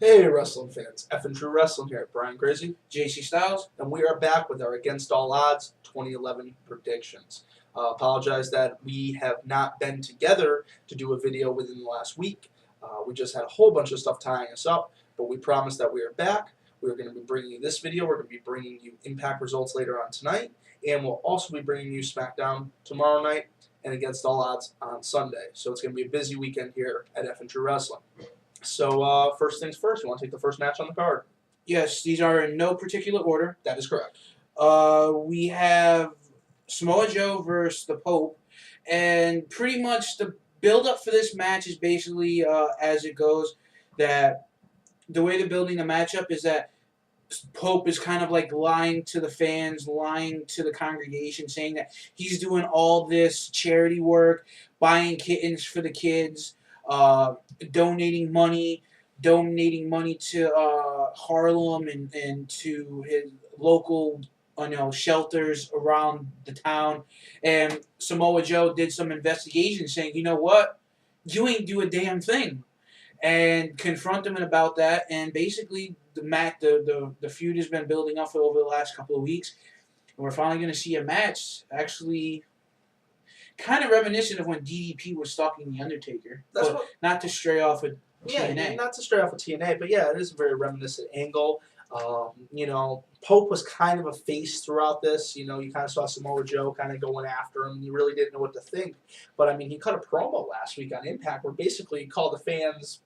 Hey, wrestling fans. Effing True Wrestling here. Brian Crazy. JC Styles. And we are back with our Against All Odds 2011 predictions. Apologize that we have not been together to do a video within the last week. We just had a whole bunch of stuff tying us up, but we promised that we are back. We're going to be bringing you this video. We're going to be bringing you Impact results later on tonight. And we'll also be bringing you SmackDown tomorrow night and Against All Odds on Sunday. So it's going to be a busy weekend here at Effing True Wrestling. So, first things first, you want to take the first match on the card? Yes, these are in no particular order. That is correct. We have Samoa Joe versus the Pope, and pretty much the build-up for this match is basically as it goes, that the way they're building the matchup is that Pope is kind of like lying to the fans, lying to the congregation, saying that he's doing all this charity work, buying kittens for the kids, donating money to Harlem and to his local shelters around the town. And Samoa Joe did some investigation saying, you know what, you ain't do a damn thing, and confront him about that. And basically the feud has been building up for over the last couple of weeks, and we're finally going to see a match actually kind of reminiscent of when DDP was stalking The Undertaker. Not to stray off with TNA. Yeah, not to stray off with TNA, but yeah, it is a very reminiscent angle. Pope was kind of a face throughout this. You kind of saw Samoa Joe kind of going after him, and you really didn't know what to think. But, I mean, he cut a promo last week on Impact where basically he called the fans,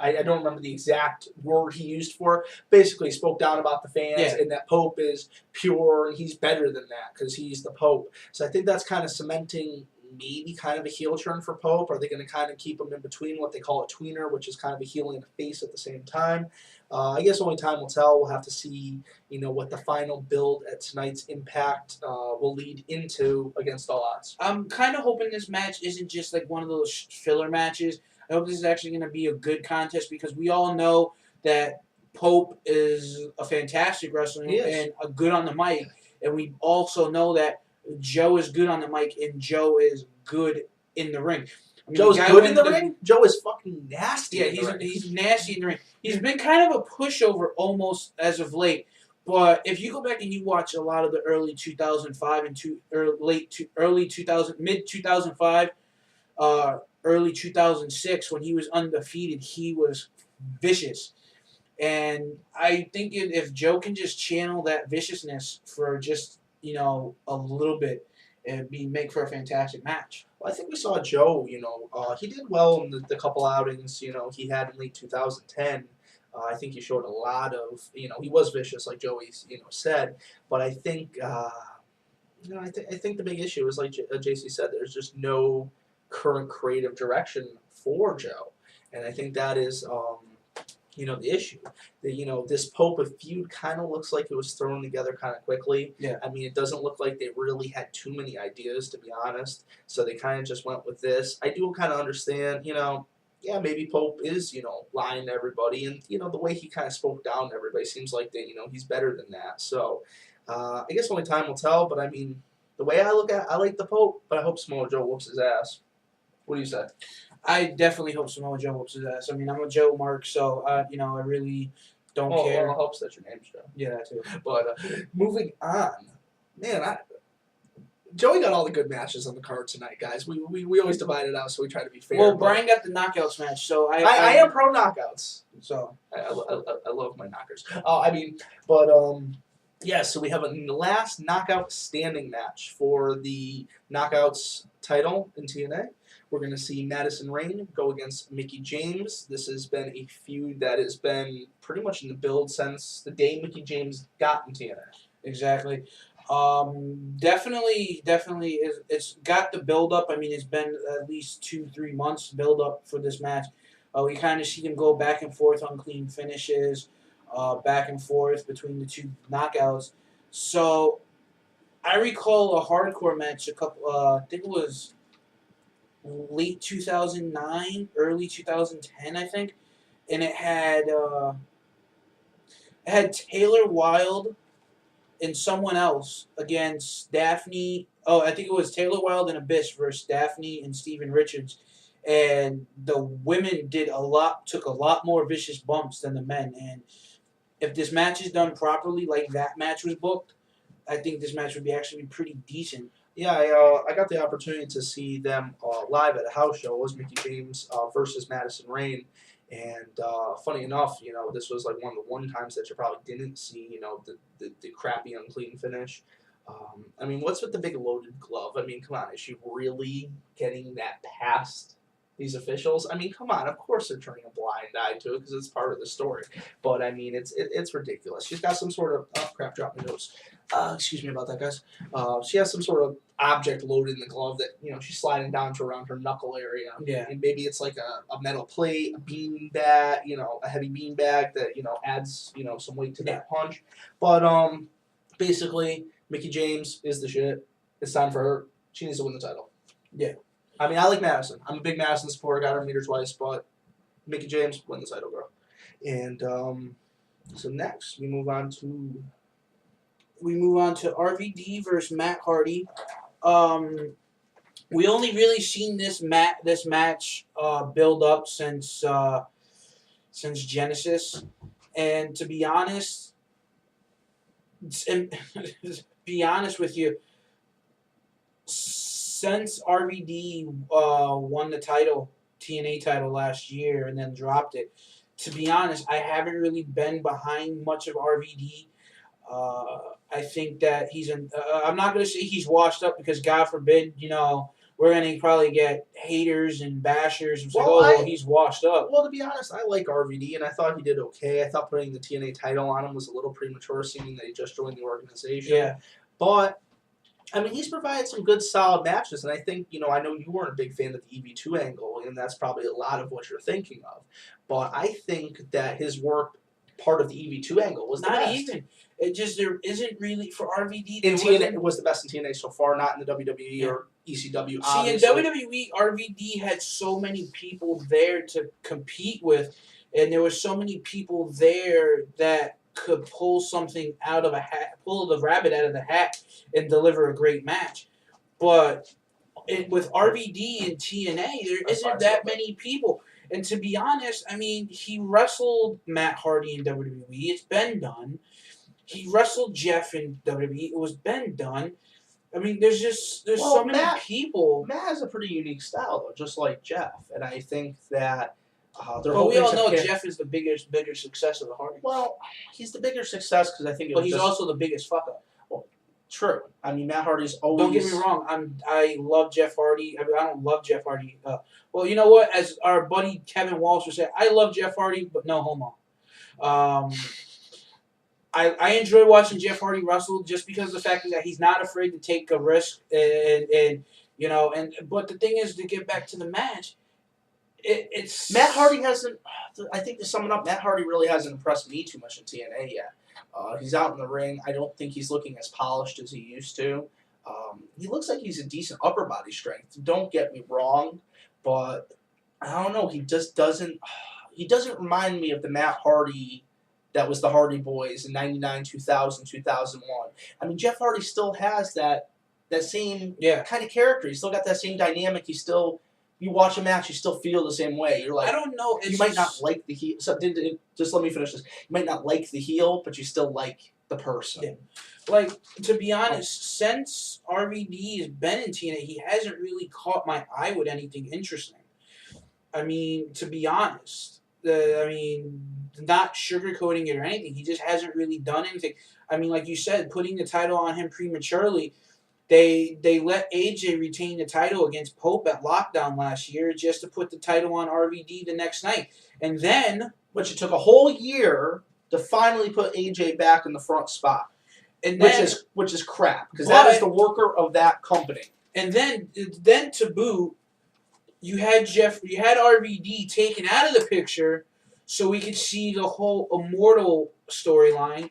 I don't remember the exact word he used for it. Basically, he spoke down about the fans and that Pope is pure and he's better than that because he's the Pope. So I think that's kind of cementing maybe kind of a heel turn for Pope. Are they going to kind of keep him in between what they call a tweener, which is kind of a heel and a face at the same time? I guess only time will tell. We'll have to see, what the final build at tonight's Impact will lead into Against All Odds. I'm kind of hoping this match isn't just like one of those filler matches. I hope this is actually going to be a good contest because we all know that Pope is a fantastic wrestler and a good on the mic. And we also know that Joe is good on the mic and Joe is good in the ring. I mean, Joe's good in the ring? Joe is fucking nasty. Yeah, he's nasty in the ring. He's been kind of a pushover almost as of late. But if you go back and you watch a lot of the early 2005 and early 2000, mid 2005, early 2006 when he was undefeated, he was vicious. And I think if Joe can just channel that viciousness for just a little bit, it'd make for a fantastic match. Well, I think we saw Joe, he did well in the couple outings, he had in late 2010. I think he showed a lot of, he was vicious, like Joey, said. But I think, I think the big issue is, like JC said, there's just no current creative direction for Joe. And I think that is, the issue. This Pope feud kind of looks like it was thrown together kind of quickly. Yeah. I mean, it doesn't look like they really had too many ideas, to be honest. So they kind of just went with this. I do kind of understand, maybe Pope is, lying to everybody. And, the way he kind of spoke down to everybody seems like that, he's better than that. So I guess only time will tell. But, I mean, the way I look at it, I like the Pope, but I hope Samoa Joe whoops his ass. What do you say? I definitely hope Samoa Joe whoops his ass. I mean, I'm a Joe mark, so, I really don't care. Well, it helps that your name's Joe. Yeah, that too. But moving on, man, Joey got all the good matches on the card tonight, guys. We always divide it out, so we try to be fair. Well, Brian got the knockouts match, so I am pro knockouts. So I love my knockers. Yeah, so we have a last knockout standing match for the knockouts title in TNA. We're going to see Madison Rayne go against Mickie James. This has been a feud that has been pretty much in the build since the day Mickie James got in TNA. Exactly. Definitely, it's got the build up. I mean, it's been at least 2-3 months build up for this match. We kind of see them go back and forth on clean finishes, back and forth between the two knockouts. So I recall a hardcore match I think it was late 2009, early 2010, I think, and it had Taylor Wilde and someone else against Daphne. Oh, I think it was Taylor Wilde and Abyss versus Daphne and Steven Richards. and the women took a lot more vicious bumps than the men. And if this match is done properly, like that match was booked, I think this match would be actually pretty decent. Yeah, I got the opportunity to see them live at a house show. It was Mickie James versus Madison Rayne. And funny enough, this was like one of the one times that you probably didn't see, the crappy unclean finish. I mean, what's with the big loaded glove? I mean, come on, is she really getting that past these officials? I mean, come on, of course they're turning a blind eye to it because it's part of the story. But I mean, it's ridiculous. She's got some sort of crap, drop my nose. Excuse me about that, guys. She has some sort of object loaded in the glove that she's sliding down to around her knuckle area. Yeah. And maybe it's like a metal plate, a bean bag, a heavy bean bag that adds some weight to that punch. But basically, Mickie James is the shit. It's time for her. She needs to win the title. Yeah. I mean, I like Madison. I'm a big Madison supporter. Got her meter twice, but Mickie James win the title, girl. And so next we move on to RVD versus Matt Hardy. We only really seen this match build up since Genesis, and to be honest, with you, since RVD won the title, TNA title last year, and then dropped it, to be honest, I haven't really been behind much of RVD. I think that I'm not going to say he's washed up because, God forbid, we're going to probably get haters and bashers and say, he's washed up. Well, to be honest, I like RVD, and I thought he did okay. I thought putting the TNA title on him was a little premature, seeming that he just joined the organization. Yeah. But, I mean, he's provided some good, solid matches, and I think, I know you weren't a big fan of the EV2 angle, and that's probably a lot of what you're thinking of. But I think that his work, part of the EV2 angle, was not the best. even. It just, there isn't really, for RVD. In TNA, it was the best in TNA so far, not in the WWE or ECW. See, in WWE, RVD had so many people there to compete with, and there were so many people there that could pull something out of a hat, pull the rabbit out of the hat, and deliver a great match. But with RVD and TNA, there isn't that many people. And to be honest, I mean, he wrestled Matt Hardy in WWE. It's been done. He wrestled Jeff in WWE. It was been done. I mean, there's so many people. Matt has a pretty unique style, though, just like Jeff. And I think that we all know Jeff is the bigger success of the Hardys. Well, he's the bigger success because I think. But he's also the biggest fuck up. Well, true. I mean, Matt Hardy's always. Don't get me wrong. I love Jeff Hardy. I mean, I don't love Jeff Hardy. Well, you know what? As our buddy Kevin Walsh would say, I love Jeff Hardy, but no homo. I enjoy watching Jeff Hardy wrestle just because of the fact that he's not afraid to take a risk, but the thing is, to get back to the match, it's Matt Hardy hasn't. I think to sum it up, Matt Hardy really hasn't impressed me too much in TNA yet. He's out in the ring. I don't think he's looking as polished as he used to. He looks like he's a decent upper body strength. Don't get me wrong, but I don't know. He just doesn't. He doesn't remind me of the Matt Hardy that was the Hardy Boys in 99, 2000, 2001. I mean, Jeff Hardy still has that same kind of character. He's still got that same dynamic. You watch a match, you still feel the same way. You're like, I don't know. You might not like the heel. So, just let me finish this. You might not like the heel, but you still like the person. Yeah. Like, to be honest, since RVD has been in TNA, he hasn't really caught my eye with anything interesting. I mean, to be honest, not sugarcoating it or anything. He just hasn't really done anything. I mean, like you said, putting the title on him prematurely. They let AJ retain the title against Pope at Lockdown last year just to put the title on RVD the next night. And then... Which it took a whole year to finally put AJ back in the front spot. And then, which is crap, because that is the worker of that company. And then to boot, you had RVD taken out of the picture so we could see the whole Immortal storyline.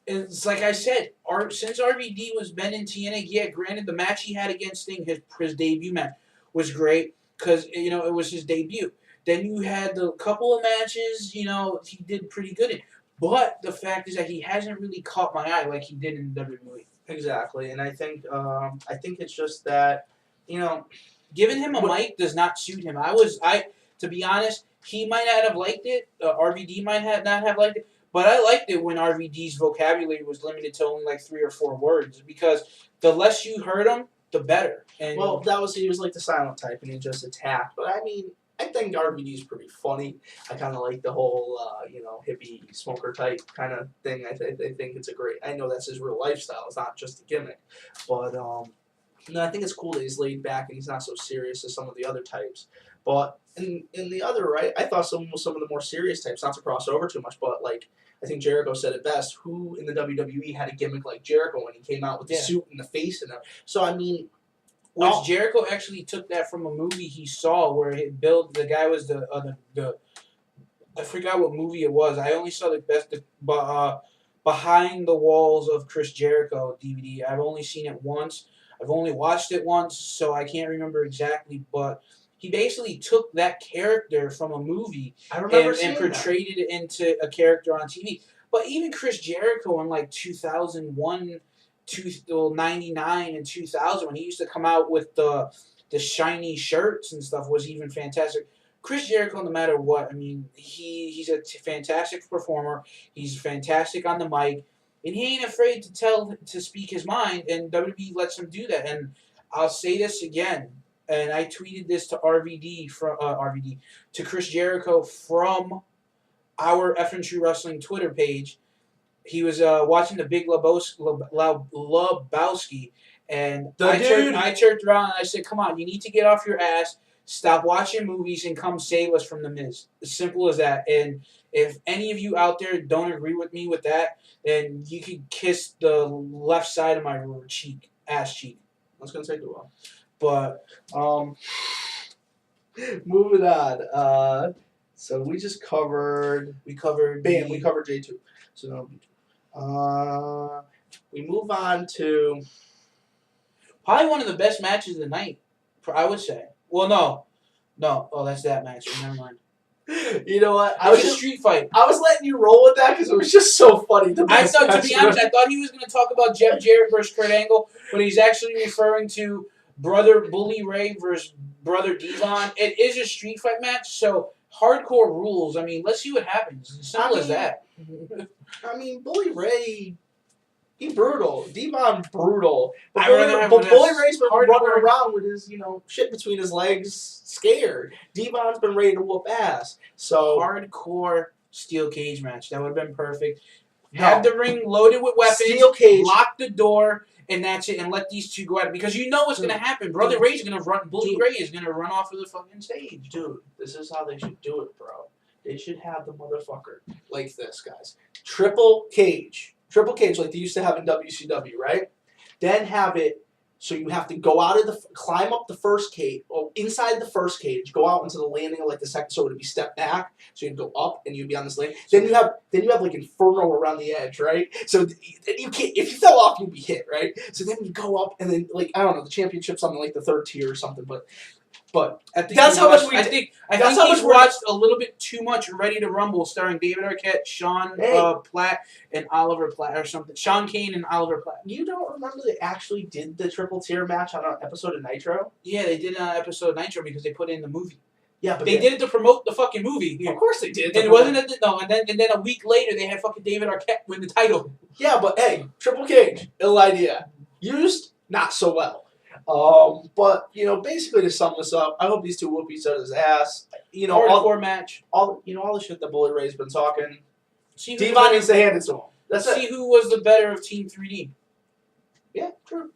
It's like I said, since RVD was been in TNA, granted the match he had against Sting, his debut match, was great because it was his debut. Then you had the couple of matches, he did pretty good in. But the fact is that he hasn't really caught my eye like he did in WWE. Exactly, and I think it's just that Giving him a mic does not suit him. To be honest, he might not have liked it. RVD might not have liked it. But I liked it when RVD's vocabulary was limited to only like 3 or 4 words, because the less you heard him, the better. And well, he was like the silent type, and he just attacked. But I mean, I think RVD's pretty funny. I kind of like the whole, hippie smoker type kind of thing. I think it's a great. I know that's his real lifestyle. It's not just a gimmick, but I think it's cool that he's laid back and he's not so serious as some of the other types. But in the other, right, I thought some of the more serious types, not to cross over too much, but like I think Jericho said it best. Who in the WWE had a gimmick like Jericho when he came out with the suit and the face and everything? So I mean. Jericho actually took that from a movie he saw where the guy was the I forgot what movie it was. I only saw Behind the Walls of Chris Jericho DVD. I've only seen it once. I've only watched it once, so I can't remember exactly. But he basically took that character from a movie and portrayed it into a character on TV. But even Chris Jericho in like 2001. 99 and 2000 when he used to come out with the shiny shirts and stuff was even fantastic. Chris Jericho, no matter what, I mean, he's a fantastic performer. He's fantastic on the mic, and he ain't afraid to speak his mind. And WWE lets him do that. And I'll say this again, and I tweeted this to to Chris Jericho from our F&True Wrestling Twitter page. He was watching the Big Lebowski, and I turned around and I said, "Come on, you need to get off your ass, stop watching movies, and come save us from The Miz." As simple as that. And if any of you out there don't agree with me with that, then you could kiss the left side of my ass cheek. That's gonna take a while. But moving on. So we just covered. We covered J2. So. We move on to probably one of the best matches of the night, I would say. Well, no. Oh, that's that match. Never mind. You know what? It was a street fight. I was letting you roll with that because it was just so funny. To be honest, I thought he was going to talk about Jeff Jarrett versus Kurt Angle, but he's actually referring to Brother Bully Ray versus Brother Devon. It is a street fight match, so hardcore rules. I mean, let's see what happens. As simple as that. I mean, Bully Ray, he brutal. Devon brutal. But Bully Ray's been running around with his, shit between his legs, scared. Devon's been ready to whoop ass. So hardcore steel cage match. That would have been perfect. Have the ring loaded with weapons. Steel cage. Lock the door. And that's it, and let these two go at it. Because you know what's going to happen. Brother Ray's going to run. Bully Ray is going to run off of the fucking stage. Dude, this is how they should do it, bro. They should have the motherfucker like this, guys. Triple cage like they used to have in WCW, right? Then have it so you have to go out of climb up the first cage, or inside the first cage, go out into the landing of like the second, so it would be step back, so you'd go up and you'd be on this lane. Then you have like Inferno around the edge, right? So you can't, if you fell off, you'd be hit, right? So then you go up and then like I don't know, the championship's on like the 3rd tier or something, but that's how much we. I think he's watched a little bit too much Ready to Rumble, starring David Arquette, Sean Platt, and Oliver Platt, or something. Sean Kane and Oliver Platt. You don't remember they actually did the triple tier match on an episode of Nitro? Yeah, they did it on an episode of Nitro because they put it in the movie. Yeah, but they did it to promote the fucking movie. Of course they did. And it wasn't and then a week later they had fucking David Arquette win the title. Yeah, but hey, triple cage, ill idea. Used not so well. But basically to sum this up, I hope these two whoop each other's ass. Hardcore match. All the shit that Bully Ray's been talking. Devon needs to hand it to him. Let's see who was the better of Team 3D. Yeah, true.